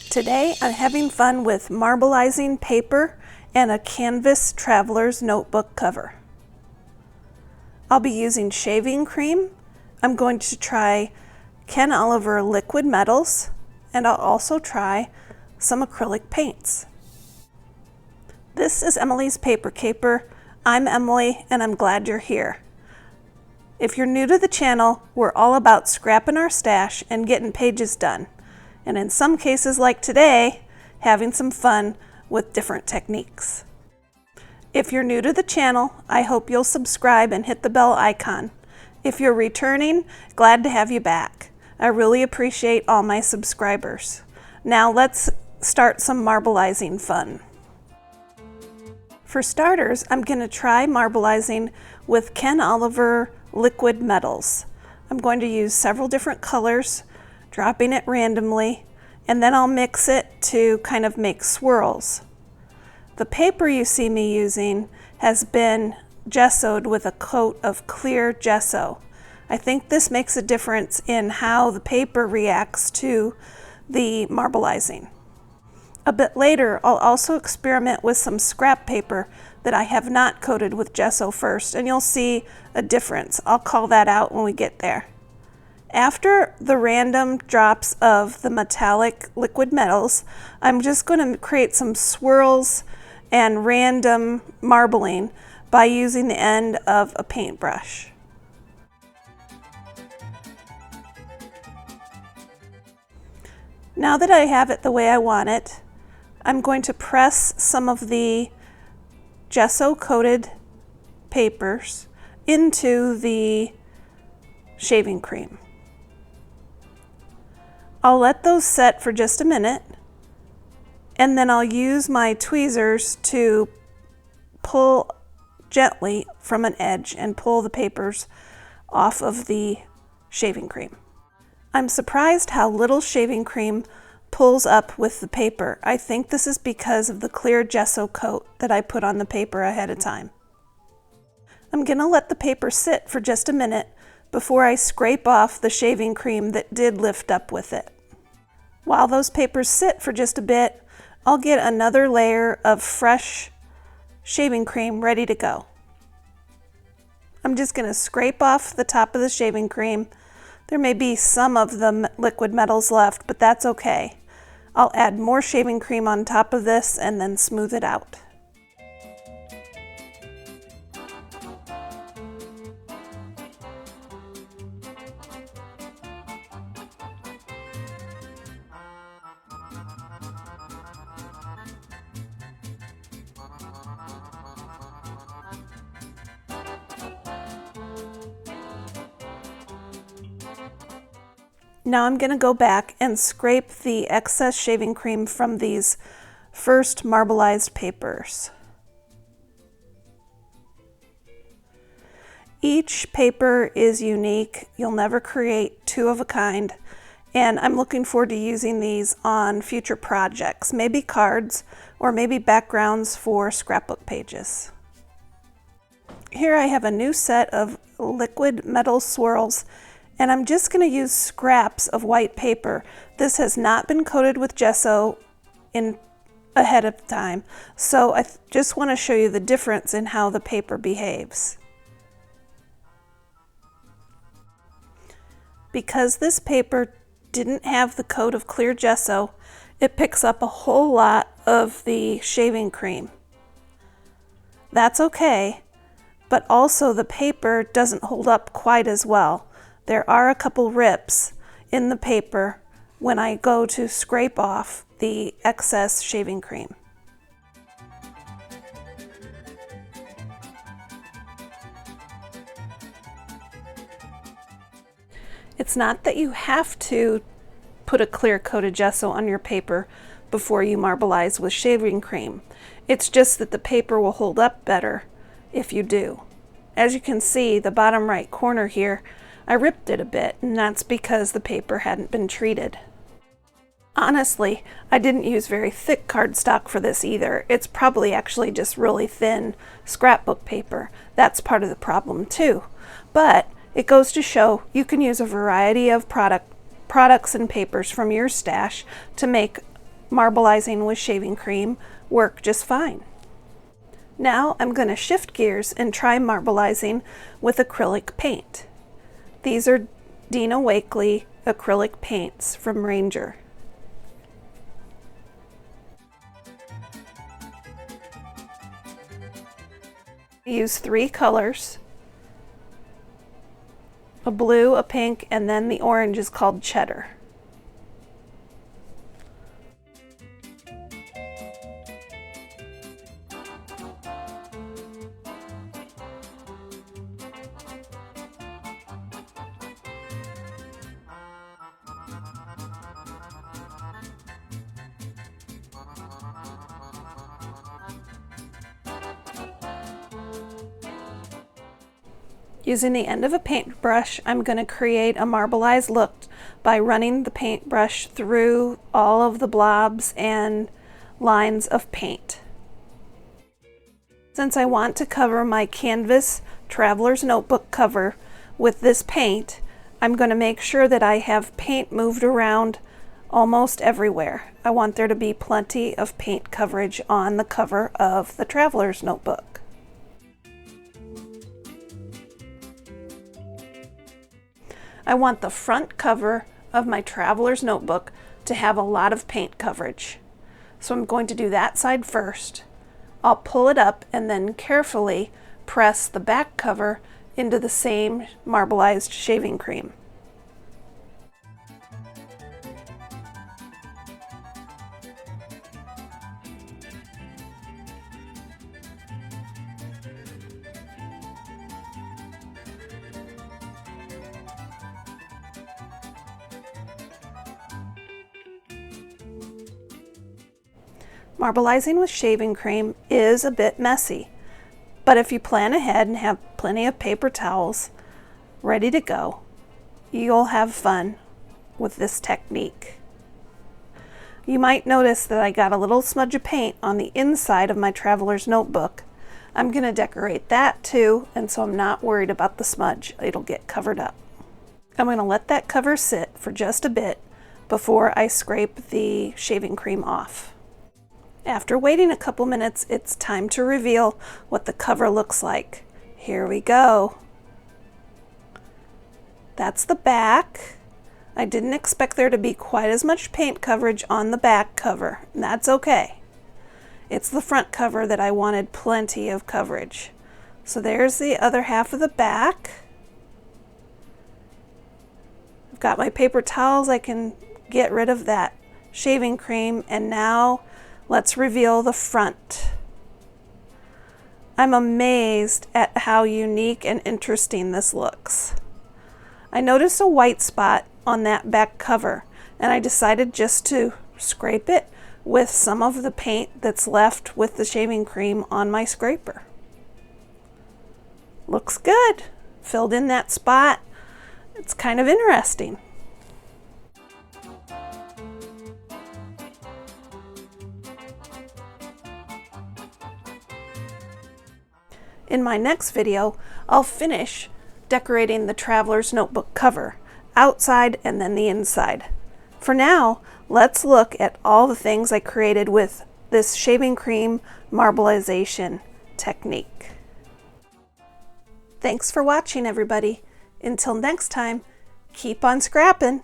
Today I'm having fun with marbleizing paper and a canvas traveler's notebook cover. I'll be using shaving cream. I'm going to try Ken Oliver liquid metals, and I'll also try some acrylic paints. This is Emilee's Paper Caper. I'm Emilee and I'm glad you're here. If you're new to the channel, we're all about scrapping our stash and getting pages done. And in some cases like today, having some fun with different techniques. If you're new to the channel, I hope you'll subscribe and hit the bell icon. If you're returning, glad to have you back. I really appreciate all my subscribers. Now let's start some marbleizing fun. For starters, I'm going to try marbleizing with Ken Oliver liquid metals. I'm going to use several different colors, dropping it randomly, and then I'll mix it to kind of make swirls. The paper you see me using has been gessoed with a coat of clear gesso. I think this makes a difference in how the paper reacts to the marbleizing. A bit later, I'll also experiment with some scrap paper that I have not coated with gesso first, and you'll see a difference. I'll call that out when we get there. After the random drops of the metallic liquid metals, I'm just going to create some swirls and random marbling by using the end of a paintbrush. Now that I have it the way I want it, I'm going to press some of the gesso coated papers into the shaving cream. I'll let those set for just a minute, and then I'll use my tweezers to pull gently from an edge and pull the papers off of the shaving cream. I'm surprised how little shaving cream pulls up with the paper. I think this is because of the clear gesso coat that I put on the paper ahead of time. I'm going to let the paper sit for just a minute before I scrape off the shaving cream that did lift up with it. While those papers sit for just a bit, I'll get another layer of fresh shaving cream ready to go. I'm just going to scrape off the top of the shaving cream. There may be some of the liquid metals left, but that's okay. I'll add more shaving cream on top of this and then smooth it out. Now I'm going to go back and scrape the excess shaving cream from these first marbleized papers. Each paper is unique. You'll never create two of a kind, and I'm looking forward to using these on future projects, maybe cards or maybe backgrounds for scrapbook pages. Here I have a new set of liquid metal swirls, and I'm just going to use scraps of white paper. This has not been coated with gesso ahead of time, so I just want to show you the difference in how the paper behaves. Because this paper didn't have the coat of clear gesso, it picks up a whole lot of the shaving cream. That's okay, but also the paper doesn't hold up quite as well. There are a couple rips in the paper when I go to scrape off the excess shaving cream. It's not that you have to put a clear coat of gesso on your paper before you marbleize with shaving cream. It's just that the paper will hold up better if you do. As you can see, the bottom right corner here, I ripped it a bit, and that's because the paper hadn't been treated. Honestly, I didn't use very thick cardstock for this either. It's probably actually just really thin scrapbook paper. That's part of the problem too. But it goes to show you can use a variety of products and papers from your stash to make marbleizing with shaving cream work just fine. Now I'm going to shift gears and try marbleizing with acrylic paint. These are Dina Wakley Acrylic Paints from Ranger. I use 3 colors, a blue, a pink, and then the orange is called cheddar. Using the end of a paintbrush, I'm going to create a marbleized look by running the paintbrush through all of the blobs and lines of paint. Since I want to cover my canvas traveler's notebook cover with this paint, I'm going to make sure that I have paint moved around almost everywhere. I want there to be plenty of paint coverage on the cover of the traveler's notebook. I want the front cover of my traveler's notebook to have a lot of paint coverage. So I'm going to do that side first. I'll pull it up and then carefully press the back cover into the same marbleized shaving cream. Marbleizing with shaving cream is a bit messy, but if you plan ahead and have plenty of paper towels ready to go, you'll have fun with this technique. You might notice that I got a little smudge of paint on the inside of my traveler's notebook. I'm going to decorate that too, and so I'm not worried about the smudge. It'll get covered up. I'm going to let that cover sit for just a bit before I scrape the shaving cream off. After waiting a couple minutes, it's time to reveal what the cover looks like. Here we go. That's the back. I didn't expect there to be quite as much paint coverage on the back cover, and that's okay. It's the front cover that I wanted plenty of coverage. So there's the other half of the back. I've got my paper towels. I can get rid of that shaving cream, and now let's reveal the front. I'm amazed at how unique and interesting this looks. I noticed a white spot on that back cover, and I decided just to scrape it with some of the paint that's left with the shaving cream on my scraper. Looks good. Filled in that spot. It's kind of interesting. In my next video, I'll finish decorating the traveler's notebook cover, outside and then the inside. For now, let's look at all the things I created with this shaving cream marbleization technique. Thanks for watching, everybody. Until next time, keep on scrapping.